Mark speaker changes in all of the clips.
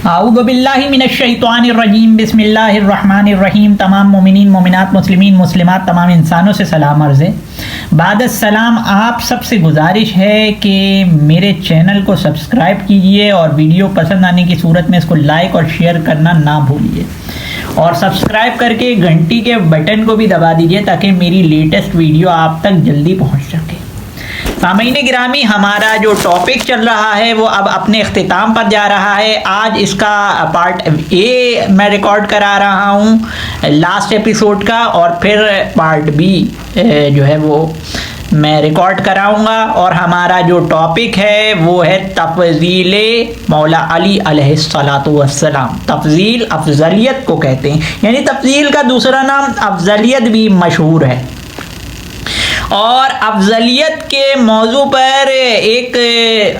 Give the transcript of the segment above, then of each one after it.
Speaker 1: اعوذ باللہ من الشیطان الرجیم بسم اللہ الرحمن الرحیم۔ تمام مومنین مومنات مسلمین مسلمات تمام انسانوں سے سلام عرض ہے۔ بعد السلام آپ سب سے گزارش ہے کہ میرے چینل کو سبسکرائب کیجئے اور ویڈیو پسند آنے کی صورت میں اس کو لائک اور شیئر کرنا نہ بھولیے، اور سبسکرائب کر کے گھنٹی کے بٹن کو بھی دبا دیجئے تاکہ میری لیٹسٹ ویڈیو آپ تک جلدی پہنچ سکے۔ سامعین گرامی، ہمارا جو ٹاپک چل رہا ہے وہ اب اپنے اختتام پر جا رہا ہے۔ آج اس کا پارٹ اے میں ریکارڈ کرا رہا ہوں لاسٹ ایپیسوڈ کا، اور پھر پارٹ بی جو ہے وہ میں ریکارڈ کراؤں گا۔ اور ہمارا جو ٹاپک ہے وہ ہے تفضیل مولا علی علیہ الصلاۃ والسلام۔ تفضیل افضلیت کو کہتے ہیں، یعنی تفضیل کا دوسرا نام افضلیت بھی مشہور ہے۔ اور افضلیت کے موضوع پر ایک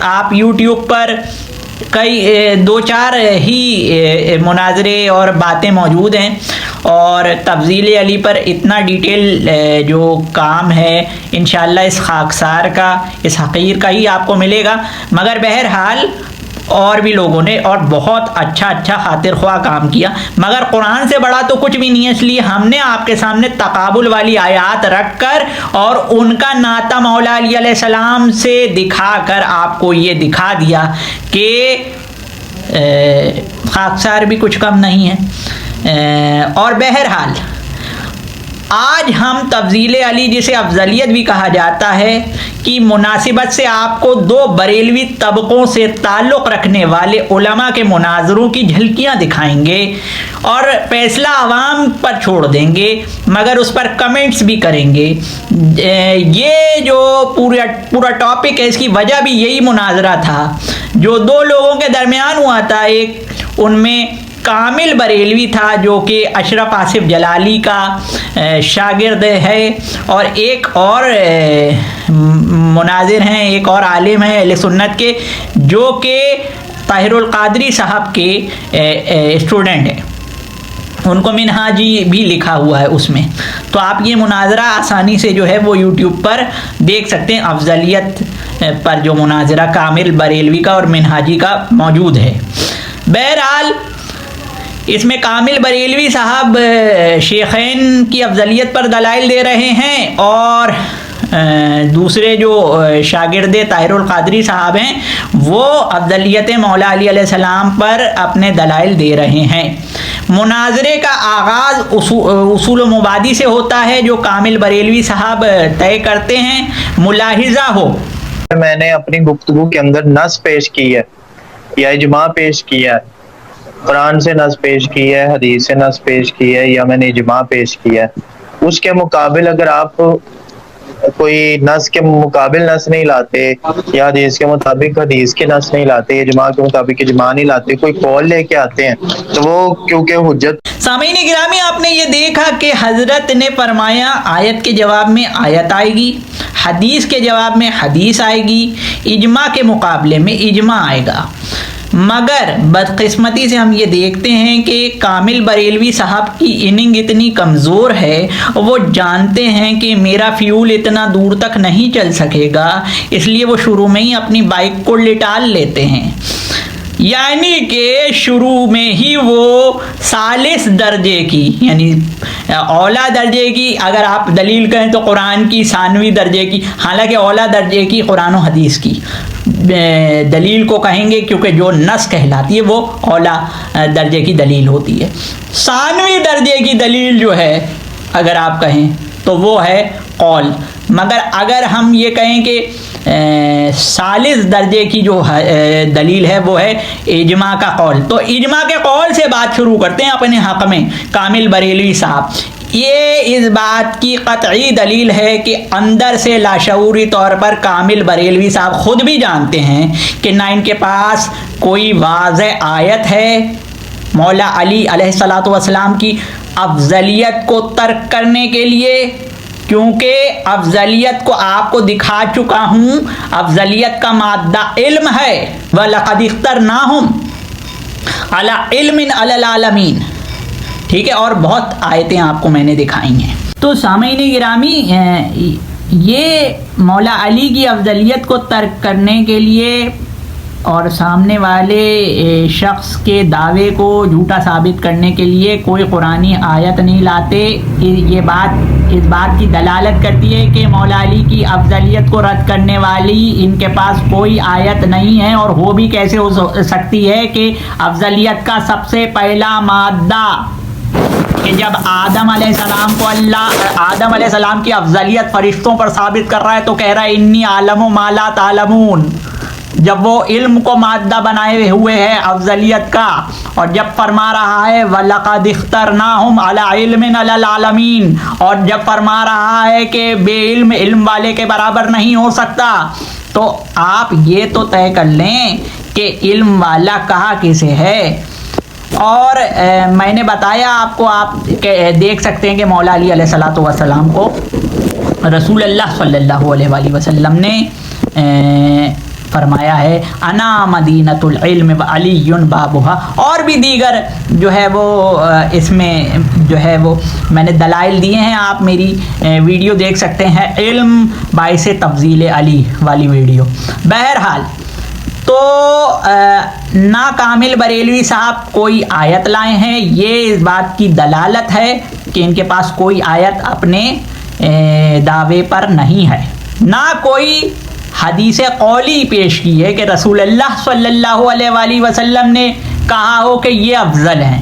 Speaker 1: آپ یوٹیوب پر کئی دو چار ہی مناظرے اور باتیں موجود ہیں، اور تفضیل علی پر اتنا ڈیٹیل جو کام ہے انشاءاللہ اس خاکسار کا، اس حقیر کا ہی آپ کو ملے گا۔ مگر بہرحال اور بھی لوگوں نے اور بہت اچھا خاطر خواہ کام کیا، مگر قرآن سے بڑا تو کچھ بھی نہیں ہے، اس لیے ہم نے آپ کے سامنے تقابل والی آیات رکھ کر اور ان کا نعتہ مولا علی علیہ السلام سے دکھا کر آپ کو یہ دکھا دیا کہ خاکسار بھی کچھ کم نہیں ہے۔ اور بہرحال آج ہم تفضیل علی، جسے افضلیت بھی کہا جاتا ہے، کی مناسبت سے آپ کو دو بریلوی طبقوں سے تعلق رکھنے والے علماء کے مناظروں کی جھلکیاں دکھائیں گے، اور فیصلہ عوام پر چھوڑ دیں گے، مگر اس پر کمنٹس بھی کریں گے۔ یہ جو پورا ٹاپک ہے، اس کی وجہ بھی یہی مناظرہ تھا جو دو لوگوں کے درمیان ہوا تھا۔ ایک ان میں کامل بریلوی تھا جو کہ اشرف آصف جلالی کا شاگرد ہے، اور ایک اور مناظر ہیں، ایک اور عالم ہیں اہل سنت کے جو کہ طاہر القادری صاحب کے اسٹوڈنٹ ہیں، ان کو منہاجی بھی لکھا ہوا ہے اس میں۔ تو آپ یہ مناظرہ آسانی سے جو ہے وہ یوٹیوب پر دیکھ سکتے ہیں، افضلیت پر جو مناظرہ کامل بریلوی کا اور منہاجی کا موجود ہے۔ بہرحال اس میں کامل بریلوی صاحب شیخین کی افضلیت پر دلائل دے رہے ہیں، اور دوسرے جو شاگرد طاہر القادری صاحب ہیں وہ افضلیت مولا علی علیہ السلام پر اپنے دلائل دے رہے ہیں۔ مناظرے کا آغاز اصول و مبادی سے ہوتا ہے جو کامل بریلوی صاحب طے کرتے ہیں۔ ملاحظہ ہو،
Speaker 2: میں نے اپنی گفتگو کے اندر نص پیش کی ہے یا اجماع پیش کیا ہے، قرآن سے نص پیش کی ہے، حدیث سے نص پیش کی ہے، یا میں نے اجماع پیش کیا ہے۔ اس کے مقابل اگر آپ کوئی نص کے مقابل نص نہیں لاتے، یا حدیث کے مطابق حدیث کے نص نہیں لاتے، اجماع کے مطابق اجماع نہیں لاتے، کوئی قول لے کے آتے ہیں تو وہ کیونکہ حجت۔
Speaker 1: سامعین گرامی، آپ نے یہ دیکھا کہ حضرت نے فرمایا آیت کے جواب میں آیت آئے گی، حدیث کے جواب میں حدیث آئے گی، اجماع کے مقابلے میں اجماع آئے گا۔ مگر بدقسمتی سے ہم یہ دیکھتے ہیں کہ کامل بریلوی صاحب کی اننگ اتنی کمزور ہے، وہ جانتے ہیں کہ میرا فیول اتنا دور تک نہیں چل سکے گا، اس لیے وہ شروع میں ہی اپنی بائک کو لٹال لیتے ہیں، یعنی کہ شروع میں ہی وہ ثالث درجے کی، یعنی اولا درجے کی اگر آپ دلیل کہیں تو قرآن کی، ثانوی درجے کی، حالانکہ اولا درجے کی قرآن و حدیث کی دلیل کو کہیں گے، کیونکہ جو نص کہلاتی ہے وہ اولا درجے کی دلیل ہوتی ہے۔ ثانوی درجے کی دلیل جو ہے اگر آپ کہیں تو وہ ہے قول، مگر اگر ہم یہ کہیں کہ ثالث درجے کی جو دلیل ہے وہ ہے اجماع کا قول، تو اجماع کے قول سے بات شروع کرتے ہیں اپنے حق میں کامل بریلوی صاحب۔ یہ اس بات کی قطعی دلیل ہے کہ اندر سے لاشعوری طور پر کامل بریلوی صاحب خود بھی جانتے ہیں کہ نہ ان کے پاس کوئی واضح آیت ہے مولا علی علیہ الصلاۃ والسلام کی افضلیت کو ترک کرنے کے لیے، کیونکہ افضلیت کو آپ کو دکھا چکا ہوں، افضلیت کا مادہ علم ہے، وَلَقَدِ اخْتَرْنَاهُمْ عَلَى عِلْمٍ عَلَى الْعَالَمِينَ، ٹھیک ہے، اور بہت آیتیں آپ کو میں نے دکھائی ہیں۔ تو سامعین گرامی، یہ مولا علی کی افضلیت کو ترک کرنے کے لیے اور سامنے والے شخص کے دعوے کو جھوٹا ثابت کرنے کے لیے کوئی قرآنی آیت نہیں لاتے. یہ بات اس بات کی دلالت کرتی ہے کہ مولا علی کی افضلیت کو رد کرنے والی ان کے پاس کوئی آیت نہیں ہے، اور ہو بھی کیسے ہو سکتی ہے کہ افضلیت کا سب سے پہلا مادہ کہ جب آدم علیہ السلام کو آدم علیہ السلام کی افضلیت فرشتوں پر ثابت کر رہا ہے تو کہہ رہا ہے انی عالم ما لا تعلمون. جب وہ علم کو مادہ بنائے ہوئے ہے افضلیت کا، اور جب فرما رہا ہے وَلَقَدِ اخْتَرْنَاهُمْ عَلَى عِلْمٍ عَلَى الْعَالَمِينَ، اور جب فرما رہا ہے کہ بے علم والے کے برابر نہیں ہو سکتا، تو آپ یہ تو طے کر لیں کہ علم والا کہا کسے ہے. اور میں نے بتایا آپ کو، آپ دیکھ سکتے ہیں کہ مولا علی علیہ السلام کو رسول اللہ صلی اللہ علیہ وآلہ وسلم نے فرمایا ہے انا مدینۃ العلم وعلی بابھا، اور بھی دیگر جو ہے وہ اس میں جو ہے وہ میں نے دلائل دیے ہیں. آپ میری ویڈیو دیکھ سکتے ہیں، علم باعث تفضیل علی والی ویڈیو. بہرحال تو نا کامل بریلوی صاحب کوئی آیت لائے ہیں، یہ اس بات کی دلالت ہے کہ ان کے پاس کوئی آیت اپنے دعوے پر نہیں ہے. نہ کوئی حدیث قولی پیش کی ہے کہ رسول اللہ صلی اللہ علیہ وآلہ وسلم نے کہا ہو کہ یہ افضل ہیں،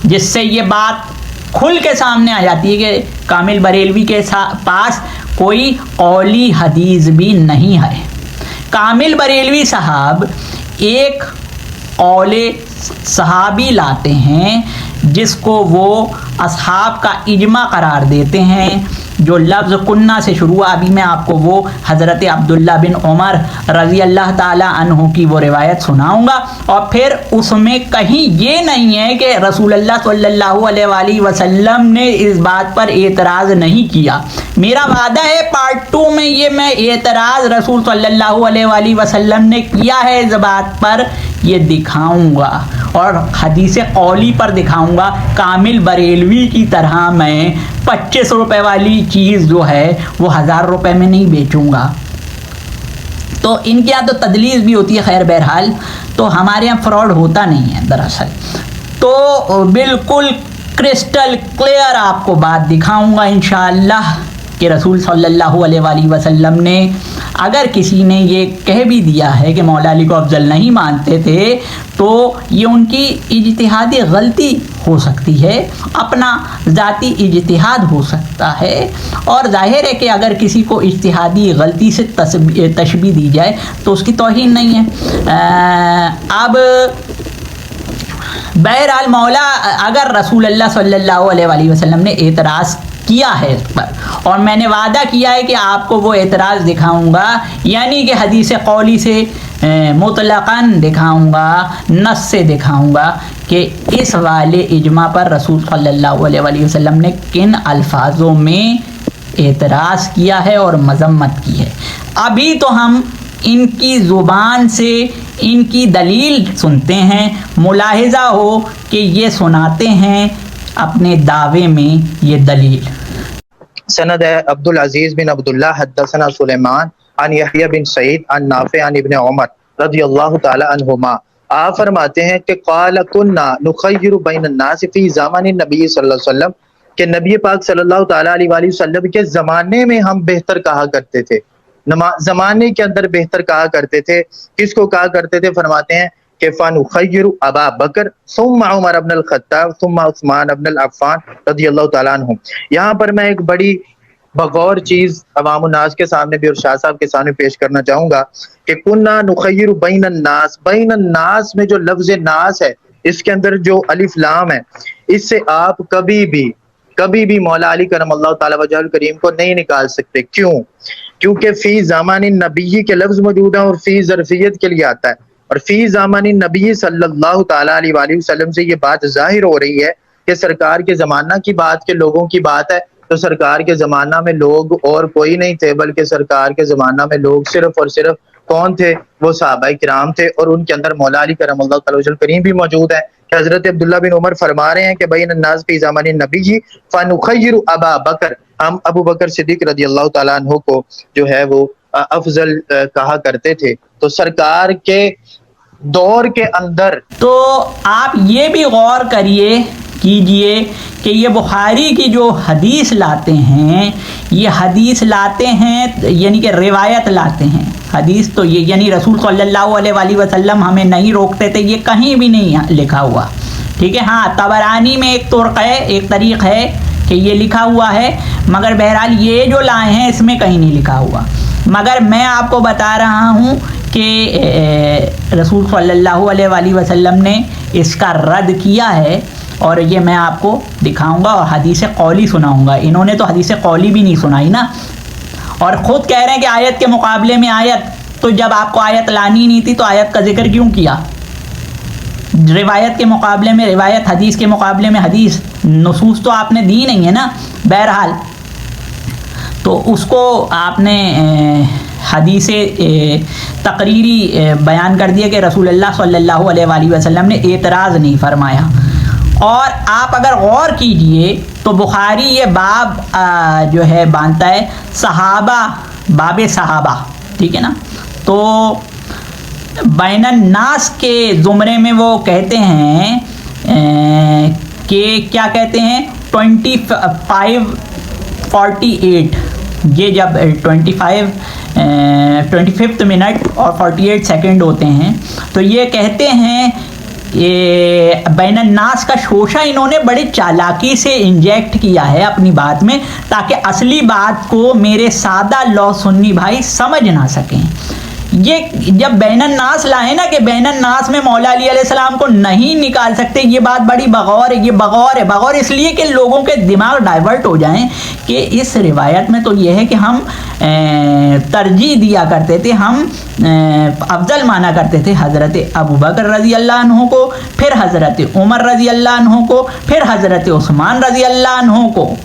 Speaker 1: جس سے یہ بات کھل کے سامنے آ جاتی ہے کہ کامل بریلوی کے پاس کوئی قولی حدیث بھی نہیں ہے. کامل بریلوی صاحب ایک قول صحابی لاتے ہیں جس کو وہ اصحاب کا اجماع قرار دیتے ہیں، جو لفظ کنہ سے شروع. ابھی میں آپ کو وہ حضرت عبداللہ بن عمر رضی اللہ تعالی عنہ کی وہ روایت سناؤں گا، اور پھر اس میں کہیں یہ نہیں ہے کہ رسول اللہ صلی اللہ علیہ وآلہ وسلم نے اس بات پر اعتراض نہیں کیا. میرا وعدہ ہے پارٹ 2 میں یہ میں اعتراض رسول صلی اللہ علیہ وآلہ وسلم نے کیا ہے اس بات پر یہ دکھاؤں گا، اور حدیث قولی پر دکھاؤں گا. کامل بریلوی کی طرح میں 25 روپے والی چیز جو ہے وہ 1000 روپے میں نہیں بیچوں گا. تو ان کے یہاں تو تدلیس بھی ہوتی ہے، خیر بہرحال تو ہمارے یہاں فراڈ ہوتا نہیں ہے دراصل. تو بالکل کرسٹل کلیئر آپ کو بات دکھاؤں گا انشاءاللہ کہ رسول صلی اللہ علیہ وآلہ وسلم نے اگر کسی نے یہ کہہ بھی دیا ہے کہ مولا علی کو افضل نہیں مانتے تھے تو یہ ان کی اجتہادی غلطی ہو سکتی ہے، اپنا ذاتی اجتہاد ہو سکتا ہے، اور ظاہر ہے کہ اگر کسی کو اجتہادی غلطی سے تشبیہ دی جائے تو اس کی توہین نہیں ہے. اب بہرحال مولا اگر رسول اللہ صلی اللہ علیہ وآلہ وسلم نے اعتراض کیا ہے اس پر، اور میں نے وعدہ کیا ہے کہ آپ کو وہ اعتراض دکھاؤں گا، یعنی کہ حدیث قولی سے مطلقاً دکھاؤں گا، نص سے دکھاؤں گا کہ اس والے اجماع پر رسول صلی اللہ علیہ وآلہ وسلم نے کن الفاظوں میں اعتراض کیا ہے اور مذمت کی ہے. ابھی تو ہم ان کی زبان سے ان کی دلیل سنتے ہیں، ملاحظہ ہو کہ یہ سناتے ہیں اپنے دعوے میں یہ دلیل.
Speaker 2: سند ہے عبد العزیز بن عبداللہ حدثنا سلیمان عن یحییٰ بن سعید عن نافع عن ابن عمر رضی اللہ تعالی عنہما. آپ فرماتے ہیں کہ قال کنا نخیر بین الناس فی زمان النبی صلی اللہ علیہ وسلم، کہ نبی پاک صلی اللہ تعالی علیہ وآلہ وسلم کے زمانے میں ہم بہتر کہا کرتے تھے، زمانے کے اندر بہتر کہا کرتے تھے. کس کو کہا کرتے تھے؟ فرماتے ہیں کہ فنخیر ابا بکر ثم عمر بن الخطاب ثم عثمان بن العفان رضی اللہ تعالیٰ عنہ. یہاں پر میں ایک بڑی بغور چیز عوام الناس کے سامنے بھی اور شاہ صاحب کے سامنے پیش کرنا چاہوں گا کہ کننا نخیر بین الناس، بین الناس میں جو لفظ ناس ہے اس کے اندر جو الف لام ہے، اس سے آپ کبھی بھی مولا علی کرم اللہ تعالی وجہ الکریم کو نہیں نکال سکتے. کیوں؟ کیونکہ فی زمان النبی کے لفظ موجود ہیں اور فی ظرفیت کے لیے آتا ہے، اور فی زمان النبی صلی اللہ تعالی علیہ وآلہ وسلم سے یہ بات ظاہر ہو رہی ہے کہ سرکار کے زمانہ کی بات کے لوگوں کی بات ہے. تو سرکار کے زمانہ میں لوگ اور کوئی نہیں تھے، بلکہ سرکار کے زمانہ میں لوگ صرف اور صرف کون تھے؟ وہ صحابہ کرام تھے، اور ان کے اندر مولا علی کرم اللہ تعالی وجہ الکریم بھی موجود ہے. حضرت عبداللہ بن عمر فرما رہے ہیں کہ بین الناس فی زمان النبی فنخیر ابا بکر، ہم ابو بکر صدیق رضی اللہ تعالیٰ عنہ کو جو ہے وہ افضل کہا کرتے تھے. تو سرکار کے دور کے اندر.
Speaker 1: تو آپ یہ بھی غور کیجئے کہ یہ بخاری کی جو حدیث لاتے ہیں، یہ حدیث لاتے ہیں یعنی کہ روایت لاتے ہیں. حدیث تو یہ یعنی رسول صلی اللہ علیہ وآلہ وسلم ہمیں نہیں روکتے تھے، یہ کہیں بھی نہیں لکھا ہوا. ٹھیک ہے، ہاں طبرانی میں ایک طرق ہے، ایک طریق ہے کہ یہ لکھا ہوا ہے، مگر بہرحال یہ جو لائے ہیں اس میں کہیں نہیں لکھا ہوا. مگر میں آپ کو بتا رہا ہوں کہ رسول صلی اللہ علیہ وآلہ وسلم نے اس کا رد کیا ہے، اور یہ میں آپ کو دکھاؤں گا اور حدیث قولی سناؤں گا. انہوں نے تو حدیث قولی بھی نہیں سنائی نا، اور خود کہہ رہے ہیں کہ آیت کے مقابلے میں آیت. تو جب آپ کو آیت لانی نہیں تھی تو آیت کا ذکر کیوں کیا؟ روایت کے مقابلے میں روایت، حدیث کے مقابلے میں حدیث، نصوص تو آپ نے دی نہیں ہے نا. بہرحال تو اس کو آپ نے حدیث تقریری بیان کر دیا کہ رسول اللہ صلی اللہ علیہ وآلہ وسلم نے اعتراض نہیں فرمایا. اور آپ اگر غور کیجئے تو بخاری یہ باب جو ہے باندھتا ہے صحابہ، باب صحابہ. ٹھیک ہے نا، تو بین الناس کے زمرے میں وہ کہتے ہیں کہ کیا کہتے ہیں 25:48. یہ جب 25 منٹ اور 48 سیکنڈ ہوتے ہیں تو یہ کہتے ہیں کہ بین الناس کا شوشہ انہوں نے بڑی چالاکی سے انجیکٹ کیا ہے اپنی بات میں، تاکہ اصلی بات کو میرے سادہ لو سنی بھائی سمجھ نہ سکیں. یہ جب بین الناس لائے نا کہ بین الناس میں مولا علی علیہ السلام کو نہیں نکال سکتے، یہ بات بڑی بغور ہے. یہ بغور ہے، بغور اس لیے کہ لوگوں کے دماغ ڈائیورٹ ہو جائیں کہ اس روایت میں تو یہ ہے کہ ہم ترجیح دیا کرتے تھے، ہم افضل مانا کرتے تھے حضرت ابوبکر رضی اللہ عنہ کو، پھر حضرت عمر رضی اللہ عنہ کو، پھر حضرت عثمان رضی اللہ عنہ کو،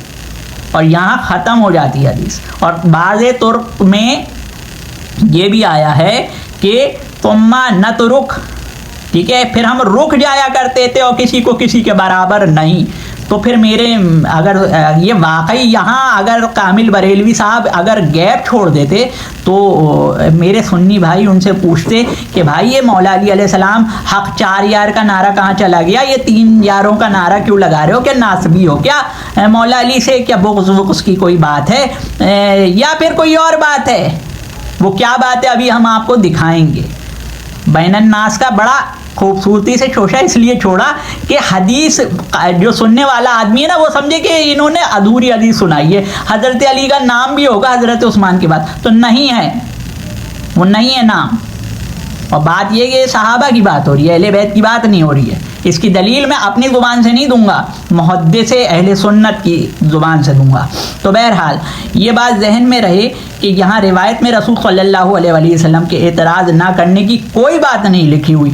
Speaker 1: اور یہاں ختم ہو جاتی ہے حدیث. اور بعض طرق میں یہ بھی آیا ہے کہ ثم نترک، ٹھیک ہے، پھر ہم رک جایا کرتے تھے اور کسی کو کسی کے برابر نہیں. تو پھر میرے اگر یہ واقعی یہاں اگر کامل بریلوی صاحب اگر گیپ چھوڑ دیتے تو میرے سنی بھائی ان سے پوچھتے کہ بھائی یہ مولا علی علیہ السلام حق 4 یار کا نعرہ کہاں چلا گیا، یہ 3 یاروں کا نعرہ کیوں لگا رہے ہو، کیا ناسبی ہو کیا، مولا علی سے کیا بغض کی کوئی بات ہے یا پھر کوئی اور بات ہے؟ وہ کیا بات ہے ابھی ہم آپ کو دکھائیں گے. بین الناس کا بڑا خوبصورتی سے شوشہ اس لیے چھوڑا کہ حدیث جو سننے والا آدمی ہے نا وہ سمجھے کہ انہوں نے ادھوری حدیث سنائی ہے. حضرت علی کا نام بھی ہوگا حضرت عثمان کے بعد، تو نہیں ہے، وہ نہیں ہے نام. اور بات یہ کہ صحابہ کی بات ہو رہی ہے، اہل بیت کی بات نہیں ہو رہی ہے. اس کی دلیل میں اپنی زبان سے نہیں دوں گا، محدث اہل سنت کی زبان سے دوں گا. تو بہرحال یہ بات ذہن میں رہے کہ یہاں روایت میں رسول صلی اللہ علیہ وآلہ وسلم کے اعتراض نہ کرنے کی کوئی بات نہیں لکھی ہوئی.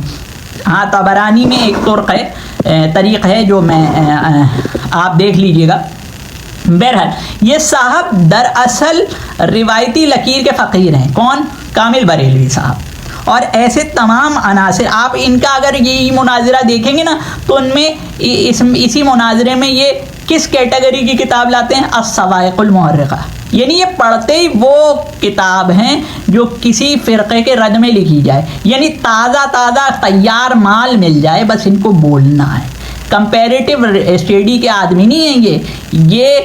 Speaker 1: ہاں طبرانی میں ایک طریق ہے جو میں آپ دیکھ لیجئے گا. بہرحال یہ صاحب دراصل روایتی لکیر کے فقیر ہیں. کون؟ کامل بریلوی صاحب. اور ایسے تمام عناصر آپ ان کا اگر یہ مناظرہ دیکھیں گے نا تو ان میں اسی مناظرے میں یہ کس کیٹیگری کی کتاب لاتے ہیں؟ الصواعق المحرقہ. یعنی یہ پڑھتے ہی وہ کتاب ہیں جو کسی فرقے کے رد میں لکھی جائے، یعنی تازہ تیار مال مل جائے، بس ان کو بولنا ہے. کمپیریٹیو اسٹڈی کے آدمی نہیں ہیں یہ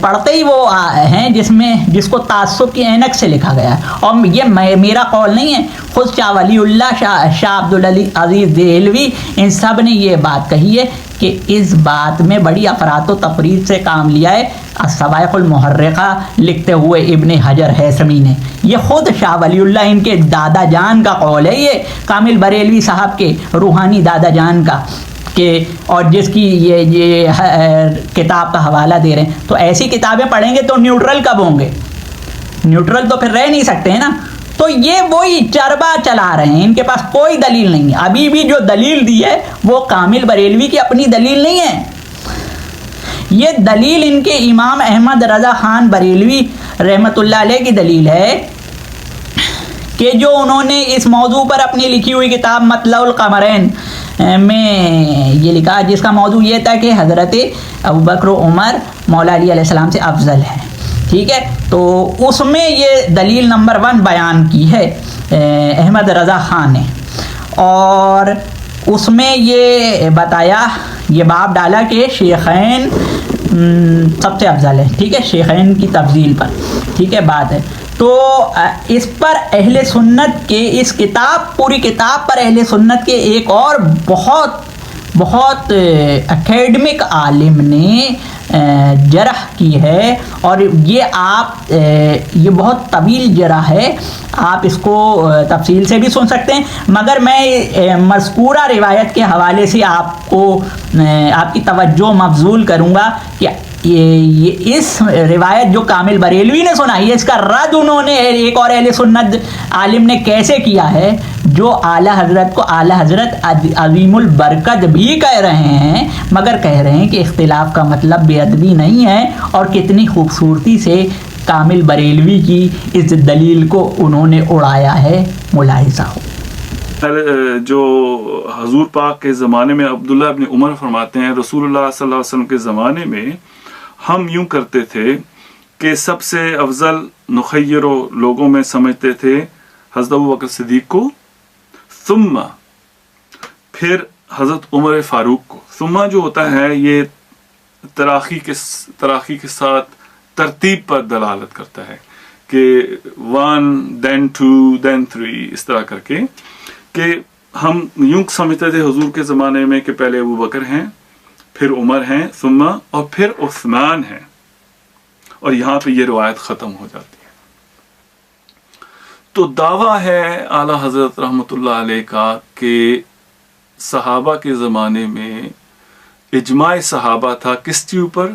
Speaker 1: پڑھتے ہی وہ ہیں جس کو تعصب کی اینک سے لکھا گیا ہے. اور یہ میرا قول نہیں ہے، خود شاہ ولی اللہ، شاہ عبدالعزیز دہلوی، ان سب نے یہ بات کہی ہے کہ اس بات میں بڑی افراط و تفرید سے کام لیا ہے الصواعق المحرقہ لکھتے ہوئے ابن حجر ہیثمی نے. یہ خود شاہ ولی اللہ ان کے دادا جان کا قول ہے، یہ کامل بریلوی صاحب کے روحانی دادا جان کا، کہ اور جس کی یہ کتاب کا حوالہ دے رہے ہیں. تو ایسی کتابیں پڑھیں گے تو نیوٹرل کب ہوں گے؟ نیوٹرل تو پھر رہ نہیں سکتے ہیں نا. تو یہ وہی چربا چلا رہے ہیں، ان کے پاس کوئی دلیل نہیں ہے. ابھی بھی جو دلیل دی ہے وہ کامل بریلوی کی اپنی دلیل نہیں ہے، یہ دلیل ان کے امام احمد رضا خان بریلوی رحمۃ اللہ علیہ کی دلیل ہے کہ جو انہوں نے اس موضوع پر اپنی لکھی ہوئی کتاب مطلع القمرین میں یہ لکھا، جس کا موضوع یہ تھا کہ حضرت ابوبکر و عمر مولا علی علیہ السلام سے افضل ہے. ٹھیک ہے، تو اس میں یہ دلیل نمبر 1 بیان کی ہے احمد رضا خان نے. اور اس میں یہ بتایا، یہ باب ڈالا کہ شیخین سب سے افضل ہے، ٹھیک ہے، شیخین کی تفضیل پر، ٹھیک ہے بات ہے. تو اس پر اہل سنت کے اس کتاب، پوری کتاب پر اہل سنت کے ایک اور بہت اکیڈمک عالم نے جرح کی ہے، اور یہ بہت طویل جرح ہے، آپ اس کو تفصیل سے بھی سن سکتے ہیں، مگر میں مذکورہ روایت کے حوالے سے آپ کی توجہ مبذول کروں گا کہ یہ اس روایت جو کامل بریلوی نے سنائی ہے، اس کا رد انہوں نے ایک اور اہل سنت عالم نے کیسے کیا ہے، جو اعلیٰ حضرت کو اعلیٰ حضرت عظیم البرکت بھی کہہ رہے ہیں، مگر کہہ رہے ہیں کہ اختلاف کا مطلب بے ادبی نہیں ہے، اور کتنی خوبصورتی سے کامل بریلوی کی اس دلیل کو انہوں نے اڑایا ہے، ملاحظہ ہو.
Speaker 3: جو حضور پاک کے زمانے میں عبداللہ ابن عمر فرماتے ہیں، رسول اللہ صلی اللہ علیہ وسلم کے زمانے میں ہم یوں کرتے تھے کہ سب سے افضل نخیر و لوگوں میں سمجھتے تھے حضرت ابوبکر صدیق کو، ثم پھر حضرت عمر فاروق کو. ثم جو ہوتا ہے یہ تراخی کے ساتھ ترتیب پر دلالت کرتا ہے کہ 1 then 2 then 3 اس طرح کر کے، کہ ہم یوں سمجھتے تھے حضور کے زمانے میں کہ پہلے ابو بکر ہیں، پھر عمر ہیں، ثم اور پھر عثمان ہیں، اور یہاں پہ یہ روایت ختم ہو جاتی ہے. تو دعویٰ ہے اعلیٰ حضرت رحمۃ اللہ علیہ کا کہ صحابہ کے زمانے میں اجماع صحابہ تھا کس چیز پر؟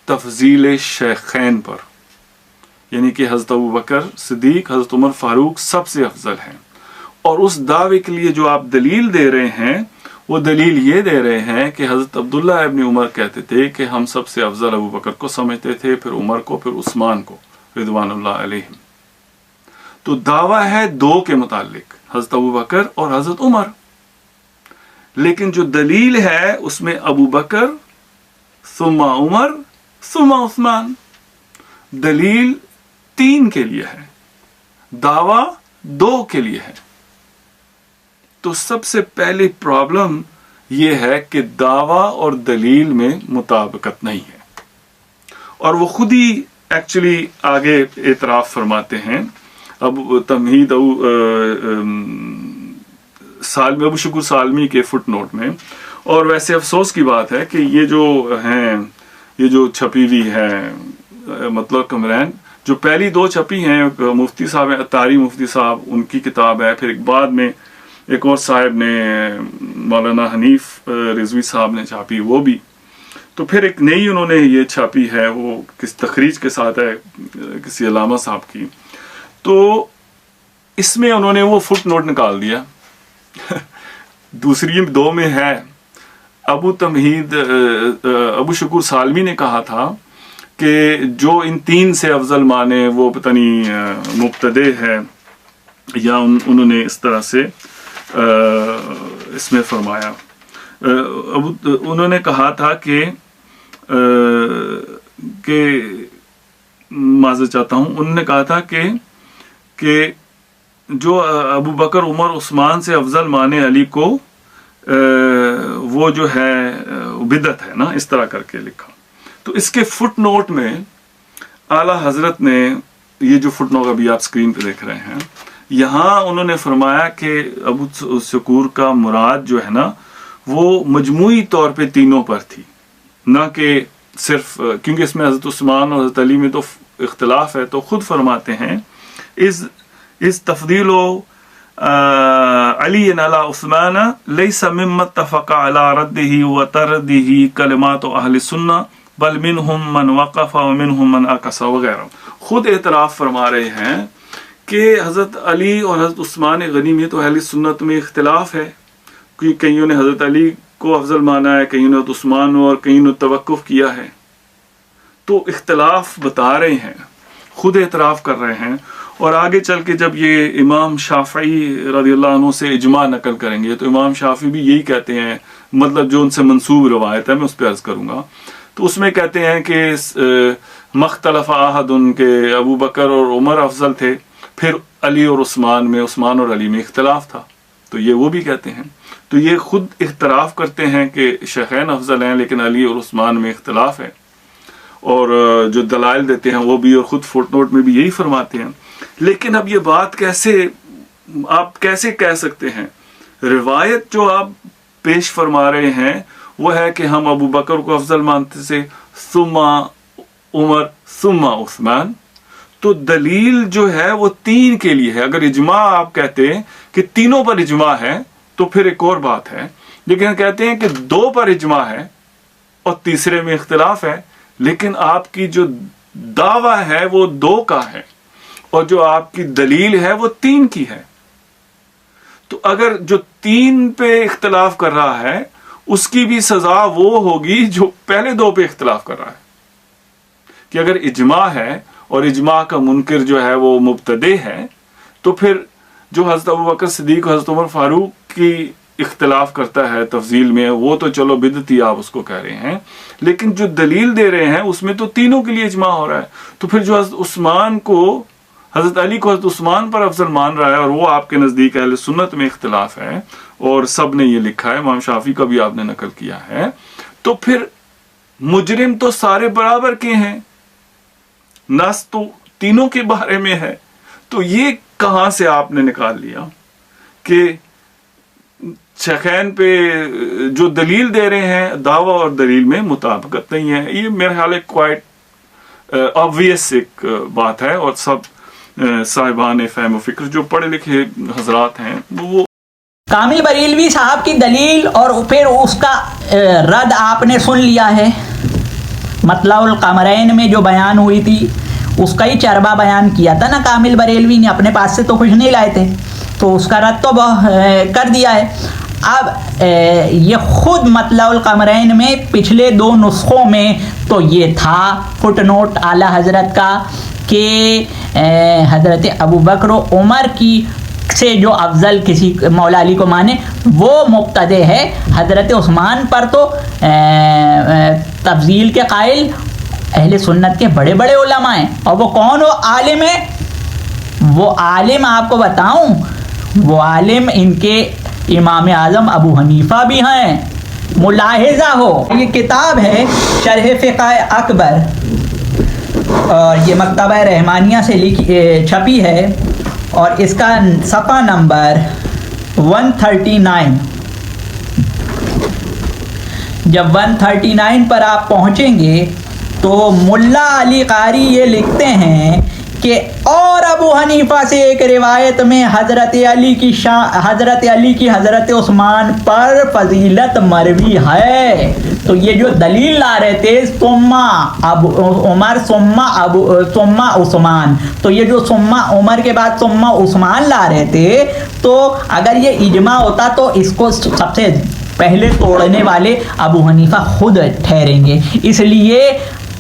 Speaker 3: تفضیل شیخین پر، یعنی کہ حضرت ابوبکر صدیق، حضرت عمر فاروق سب سے افضل ہیں. اور اس دعوے کے لیے جو آپ دلیل دے رہے ہیں، وہ دلیل یہ دے رہے ہیں کہ حضرت عبداللہ ابن عمر کہتے تھے کہ ہم سب سے افضل ابو بکر کو سمجھتے تھے، پھر عمر کو، پھر عثمان کو رضوان اللہ علیہم. تو دعویٰ ہے 2 کے متعلق، حضرت ابو بکر اور حضرت عمر، لیکن جو دلیل ہے اس میں ابو بکر ثم عمر ثم عثمان. دلیل 3 کے لیے ہے، دعویٰ 2 کے لیے ہے. تو سب سے پہلی پرابلم یہ ہے کہ دعویٰ اور دلیل میں مطابقت نہیں ہے، اور وہ خود ہی ایکچولی آگے اعتراف فرماتے ہیں. اب تمہید ابو شکر سالمی کے فٹ نوٹ میں. اور ویسے افسوس کی بات ہے کہ یہ جو چھپی ہوئی ہے مطلب کمرین، جو پہلی 2 چھپی ہیں، مفتی صاحب اتاری مفتی صاحب، ان کی کتاب ہے، پھر بعد میں ایک اور صاحب نے مولانا حنیف رضوی صاحب نے چھاپی وہ بھی. تو پھر ایک نئی انہوں نے یہ چھاپی ہے، وہ کس تخریج کے ساتھ ہے کسی علامہ صاحب کی. تو اس میں انہوں نے وہ فٹ نوٹ نکال دیا. دوسری 2 میں ہے، ابو شکر سالمی نے کہا تھا کہ جو ان 3 سے افضل مانے وہ پتہ نہیں مبتدع ہے، یا انہوں نے اس طرح سے اس میں فرمایا. انہوں نے کہا تھا کہ معذرت چاہتا ہوں، انہوں نے کہا تھا کہ جو ابو بکر عمر عثمان سے افضل مانے علی کو، وہ جو ہے بدعت ہے نا، اس طرح کر کے لکھا. تو اس کے فٹ نوٹ میں اعلیٰ حضرت نے، یہ جو فٹ نوٹ ابھی آپ اسکرین پہ دیکھ رہے ہیں، یہاں انہوں نے فرمایا کہ ابو شکور کا مراد جو ہے نا وہ مجموعی طور پہ 3 پر تھی، نہ کہ صرف، کیونکہ اس میں حضرت عثمان اور حضرت علی میں تو اختلاف ہے. تو خود فرماتے ہیں اس تفضیل علی علی عثمان لیس مما اتفق علی رده وترده کلمات اہل السنہ بل منہم من وقف ومنہم من عکس وغیرہ. خود اعتراف فرما رہے ہیں کہ حضرت علی اور حضرت عثمان غنی میں تو اہل سنت میں اختلاف ہے، کیونکہ کئیوں نے حضرت علی کو افضل مانا ہے، کئیوں نے حضرت عثمان اور کئیوں نے توقف کیا ہے. تو اختلاف بتا رہے ہیں، خود اعتراف کر رہے ہیں. اور آگے چل کے جب یہ امام شافعی رضی اللہ عنہ سے اجماع نقل کریں گے تو امام شافعی بھی یہی کہتے ہیں، مطلب جو ان سے منسوب روایت ہے میں اس پہ عرض کروں گا. تو اس میں کہتے ہیں کہ مختلف احد ان کے ابو بکر اور عمر افضل تھے، پھر علی اور عثمان اور علی میں اختلاف تھا. تو یہ وہ بھی کہتے ہیں. تو یہ خود اختلاف کرتے ہیں کہ شیخین افضل ہیں، لیکن علی اور عثمان میں اختلاف ہے، اور جو دلائل دیتے ہیں وہ بھی، اور خود فٹ نوٹ میں بھی یہی فرماتے ہیں. لیکن اب یہ بات آپ کیسے کہہ سکتے ہیں؟ روایت جو آپ پیش فرما رہے ہیں وہ ہے کہ ہم ابو بکر کو افضل مانتے سے، ثم عمر ثم عثمان. تو دلیل جو ہے وہ 3 کے لیے ہے. اگر اجماع آپ کہتے ہیں کہ تینوں پر اجماع ہے تو پھر ایک اور بات ہے، لیکن کہتے ہیں کہ 2 پر اجماع ہے اور تیسرے میں اختلاف ہے. لیکن آپ کی جو دعویٰ ہے وہ 2 کا ہے، اور جو آپ کی دلیل ہے وہ 3 کی ہے. تو اگر جو 3 پہ اختلاف کر رہا ہے اس کی بھی سزا وہ ہوگی جو پہلے 2 پہ اختلاف کر رہا ہے. کہ اگر اجماع ہے اور اجماع کا منکر جو ہے وہ مبتدع ہے، تو پھر جو حضرت ابوبکر صدیق اور حضرت عمر فاروق کی اختلاف کرتا ہے تفضیل میں، وہ تو چلو بدعتی آپ اس کو کہہ رہے ہیں، لیکن جو دلیل دے رہے ہیں اس میں تو تینوں کے لیے اجماع ہو رہا ہے. تو پھر جو حضرت علی کو حضرت عثمان پر افضل مان رہا ہے، اور وہ آپ کے نزدیک اہل سنت میں اختلاف ہے، اور سب نے یہ لکھا ہے، امام شافعی کا بھی آپ نے نقل کیا ہے، تو پھر مجرم تو سارے برابر کے ہیں، نص تو تینوں کے بارے میں ہے. تو یہ کہاں سے آپ نے نکال لیا کہ شیخین پہ جو دلیل دے رہے ہیں دعویٰ اور دلیل میں مطابقت نہیں ہے؟ یہ میرے خیال ہے کوائٹ آبویس ایک بات ہے، اور سب صاحبان فہم و فکر جو پڑھے لکھے حضرات ہیں وہ
Speaker 1: کامل بریلوی صاحب کی دلیل اور پھر اس کا رد آپ نے سن لیا ہے. مطلع القمرین میں جو بیان ہوئی تھی اس کا ہی چربا بیان کیا تھا نا کامل بریلوی نے، اپنے پاس سے تو کچھ نہیں لائے تھے، تو اس کا رد تو کر دیا ہے. اب یہ خود مطلع القمرین میں پچھلے 2 نسخوں میں تو یہ تھا فٹ نوٹ اعلیٰ حضرت کا کہ حضرت ابو بکر و عمر کی سے جو افضل کسی مولا علی کو مانے وہ مبتدع ہے. حضرت عثمان پر تو تفضیل کے قائل اہل سنت کے بڑے بڑے علماء ہیں. اور وہ کون ہو عالم ہے؟ وہ عالم آپ کو بتاؤں، وہ عالم ان کے امام اعظم ابو حنیفہ بھی ہیں. ملاحظہ ہو، یہ کتاب ہے شرح فقہ اکبر، اور یہ مکتبہ رحمانیہ سے چھپی ہے، اور اس کا صفحہ نمبر 139. جب 139 پر آپ پہنچیں گے تو ملا علی قاری یہ لکھتے ہیں کہ اور ابو حنیفہ سے ایک روایت میں حضرت علی کی حضرت عثمان پر فضیلت مروی ہے. تو یہ جو دلیل لا رہے تھے ثم عمر ثم عثمان، تو یہ جو ثم عمر کے بعد ثم عثمان لا رہے تھے، تو اگر یہ اجماع ہوتا تو اس کو سب سے پہلے توڑنے والے ابو حنیفہ خود ٹھہریں گے. اس لیے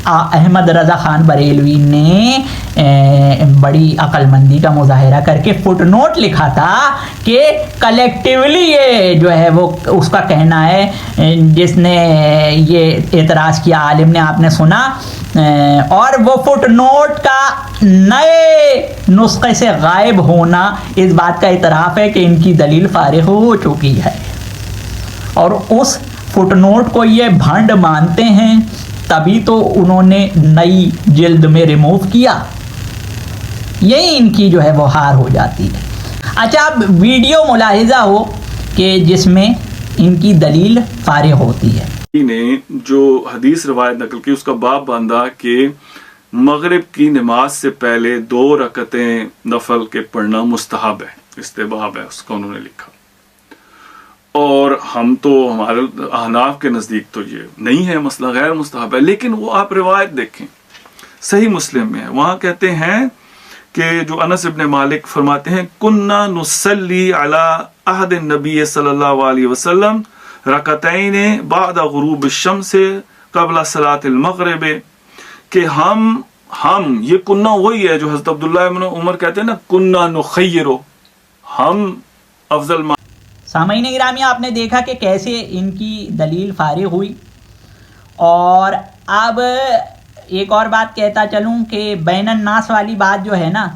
Speaker 1: احمد رضا خان بریلوی نے بڑی عقل مندی کا مظاہرہ کر کے فٹ نوٹ لکھا تھا کہ کلیکٹیولی یہ جو ہے وہ اس کا کہنا ہے، جس نے یہ اعتراض کیا عالم نے، آپ نے سنا، اور وہ فٹ نوٹ کا نئے نسخے سے غائب ہونا اس بات کا اعتراف ہے کہ ان کی دلیل فارغ ہو چکی ہے، اور اس فٹ نوٹ کو یہ بھنڈ مانتے ہیں، تبھی تو انہوں نے نئی جلد میں ریموو کیا. یہی ان کی جو ہے وہ ہار ہو جاتی ہے. اچھا، اب ویڈیو ملاحظہ ہو کہ جس میں ان کی دلیل فارغ ہوتی ہے.
Speaker 3: نے جو حدیث روایت نقل کی اس کا باب باندھا کہ مغرب کی نماز سے پہلے 2 رکعتیں نفل کے پڑھنا مستحب ہے، استحباب ہے، اس کو انہوں نے لکھا. اور ہم تو ہمارے احناف کے نزدیک تو یہ نہیں ہے مسئلہ، غیر مستحب ہے. لیکن وہ آپ روایت دیکھیں صحیح مسلم میں ہے، وہاں کہتے ہیں کہ جو انس ابن مالک فرماتے ہیں کننا نصلی علی عہد النبی صلی اللہ علیہ وسلم رکعتین بعد غروب الشمس قبل صلاۃ المغرب، کہ ہم یہ کننا وہی ہے جو حضرت عبداللہ ابن عمر کہتے ہیں نا کننا نخیرو، ہم افضل.
Speaker 1: سامعین گرامی، آپ نے دیکھا کہ کیسے ان کی دلیل فارغ ہوئی. اور اب ایک اور بات کہتا چلوں کہ بین الناس والی بات جو ہے نا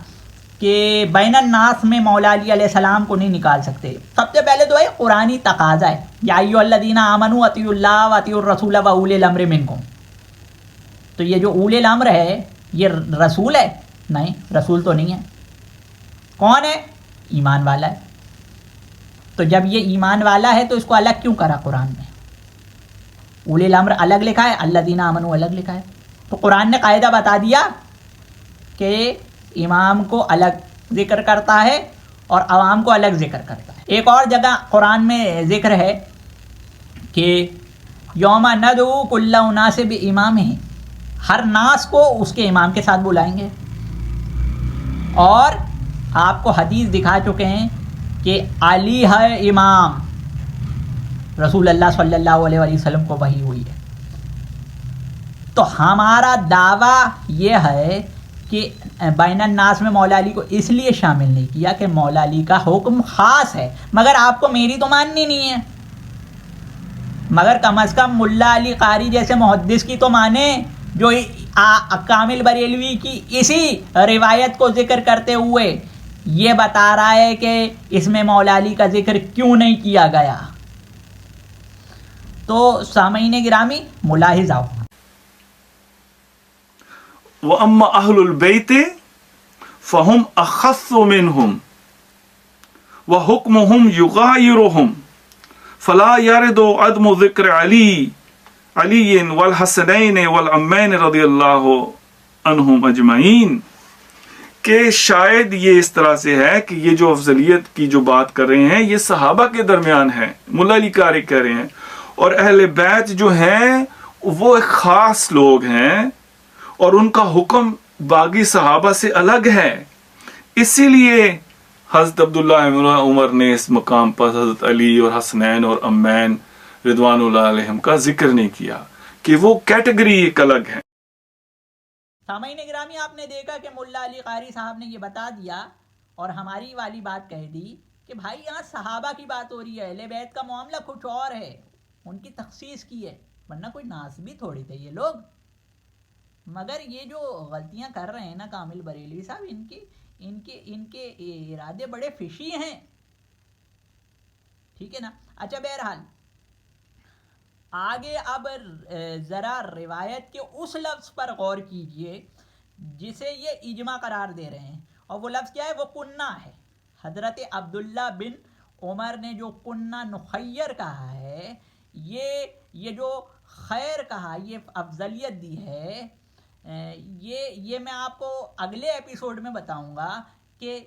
Speaker 1: کہ بین الناس میں مولا علی علیہ السلام کو نہیں نکال سکتے. سب سے پہلے تو ہے قرآنی تقاضا ہے، یا ایھا الذین آمنوا اطیعوا اللہ واطیعوا الرسول واولی الامر منکم. تو یہ جو اولی الامر ہے یہ رسول ہے؟ نہیں، رسول تو نہیں ہے. کون ہے؟ ایمان والا ہے. تو جب یہ ایمان والا ہے تو اس کو الگ کیوں کرا قرآن میں؟ اولی الامر الگ لکھا ہے، الذین آمنوا الگ لکھا ہے. تو قرآن نے قاعدہ بتا دیا کہ امام کو الگ ذکر کرتا ہے اور عوام کو الگ ذکر کرتا ہے. ایک اور جگہ قرآن میں ذکر ہے کہ یوم ندعو کل اناس بامامہم، ہر ناس کو اس کے امام کے ساتھ بلائیں گے. اور آپ کو حدیث دکھا چکے ہیں کہ علی ہے امام، رسول اللہ صلی اللہ علیہ وآلہ وسلم کو وحی ہوئی ہے. تو ہمارا دعویٰ یہ ہے کہ بین الناس میں مولا علی کو اس لیے شامل نہیں کیا کہ مولا علی کا حکم خاص ہے، مگر آپ کو میری تو ماننی نہیں ہے. مگر کم از کم ملا علی قاری جیسے محدث کی تو مانے، جو کامل بریلوی کی اسی روایت کو ذکر کرتے ہوئے یہ بتا رہا ہے کہ اس میں مولا علی کا ذکر کیوں نہیں کیا گیا. تو سامعین گرامی ملاحظہ ہو.
Speaker 3: وَأَمَّا أَهْلُ الْبَيْتِ فَهُمْ أَخَصُّ مِنْهُمْ وَحُكْمُهُمْ يُغَايِرُهُمْ فَلَا يَرِدُ عَدْمُ ذِكْرِ عَلِيٍّ وَالْحَسَنَيْنِ وَالْعَمَّيْنِ رضی اللہ عنہم اجمعین. کہ شاید یہ اس طرح سے ہے کہ یہ جو افضلیت کی جو بات کر رہے ہیں یہ صحابہ کے درمیان ہے، ملا علی قاری کہہ رہے ہیں، اور اہل بیت جو ہیں وہ ایک خاص لوگ ہیں اور ان کا حکم باقی صحابہ سے الگ ہے. اسی لیے حضرت عبداللہ ابن عمر نے اس مقام پر حضرت علی اور حسنین اور امین رضوان اللہ علیہم کا ذکر نہیں کیا کہ وہ کیٹیگری ایک الگ ہے.
Speaker 1: سامعین گرامی آپ نے دیکھا کہ ملا علی قاری صاحب نے یہ بتا دیا اور ہماری والی بات کہہ دی کہ بھائی یہاں صحابہ کی بات ہو رہی ہے، اہل بیت کا معاملہ کچھ اور ہے، ان کی تخصیص کی ہے، ورنہ کوئی ناسبی تھوڑی تھے یہ لوگ. مگر یہ جو غلطیاں کر رہے ہیں نا کامل بریلوی صاحب، ان کے ارادے بڑے فشی ہیں. ٹھیک ہے نا. اچھا بہرحال آگے اب ذرا روایت کے اس لفظ پر غور کیجئے جسے یہ اجماع قرار دے رہے ہیں، اور وہ لفظ کیا ہے؟ وہ کنہ ہے. حضرت عبداللہ بن عمر نے جو کنہ نخیر کہا ہے، یہ جو خیر کہا، یہ افضلیت دی ہے، یہ میں آپ کو اگلے ایپیسوڈ میں بتاؤں گا کہ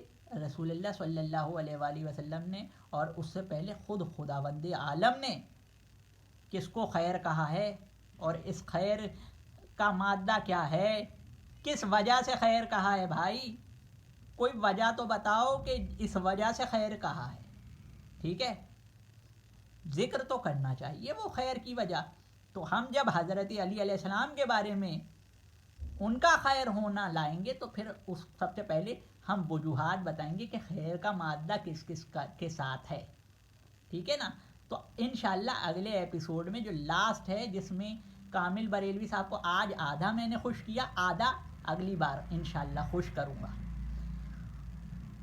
Speaker 1: رسول اللہ صلی اللہ علیہ وآلہ وسلم نے اور اس سے پہلے خود خداوند عالم نے کس کو خیر کہا ہے، اور اس خیر کا مادہ کیا ہے، کس وجہ سے خیر کہا ہے. بھائی کوئی وجہ تو بتاؤ کہ اس وجہ سے خیر کہا ہے. ٹھیک ہے، ذکر تو کرنا چاہیے وہ خیر کی وجہ. تو ہم جب حضرت علی علیہ السلام کے بارے میں ان کا خیر ہونا لائیں گے تو پھر اس سب سے پہلے ہم وجوہات بتائیں گے کہ خیر کا مادہ کس کس کے ساتھ ہے. ٹھیک ہے نا. تو انشاءاللہ اگلے ایپیسوڈ میں جو لاسٹ ہے، جس میں کامل بریلوی صاحب کو آج آدھا میں نے خوش کیا، آدھا اگلی بار انشاءاللہ خوش کروں گا.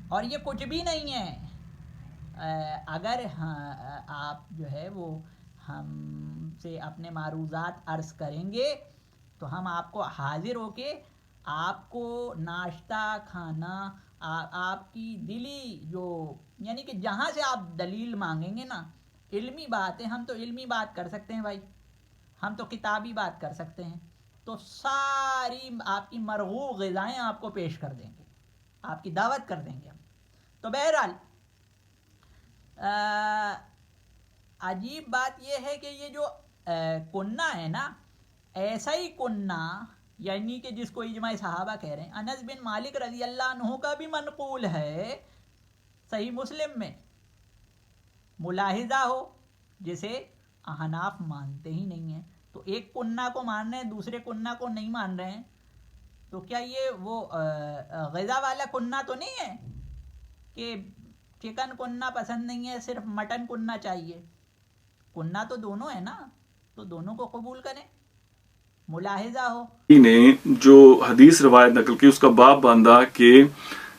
Speaker 1: اور یہ کچھ بھی نہیں ہے، اگر آپ جو ہے وہ ہم سے اپنے معروضات عرض کریں گے تو ہم آپ کو حاضر ہو کے آپ کو ناشتہ کھانا، آپ کی دلی جو یعنی کہ جہاں سے آپ دلیل مانگیں گے نا، علمی بات ہے، ہم تو علمی بات کر سکتے ہیں بھائی، ہم تو کتابی بات کر سکتے ہیں، تو ساری آپ کی مرغوب غذائیں آپ کو پیش کر دیں گے، آپ کی دعوت کر دیں گے ہم. تو بہرحال عجیب بات یہ ہے کہ یہ جو کنہ ہے نا، ایسا ہی کنہ یعنی کہ جس کو اجماع صحابہ کہہ رہے ہیں، انس بن مالک رضی اللہ عنہ کا بھی منقول ہے صحیح مسلم میں. ملاحظہ ہو، جسے احناف مانتے ہی نہیں ہیں، تو ایک کنہ کو مان رہے ہیں، دوسرے کنہ کو نہیں مان رہے ہیں. تو کیا یہ وہ غذا والا کنہ تو نہیں ہے کہ چکن کنہ پسند نہیں ہے، صرف مٹن کنہ چاہیے؟ کنہ تو دونوں ہے نا، تو دونوں کو قبول کریں. ملاحظہ ہو،
Speaker 3: نے جو حدیث روایت نقل کی اس کا باب باندھا کہ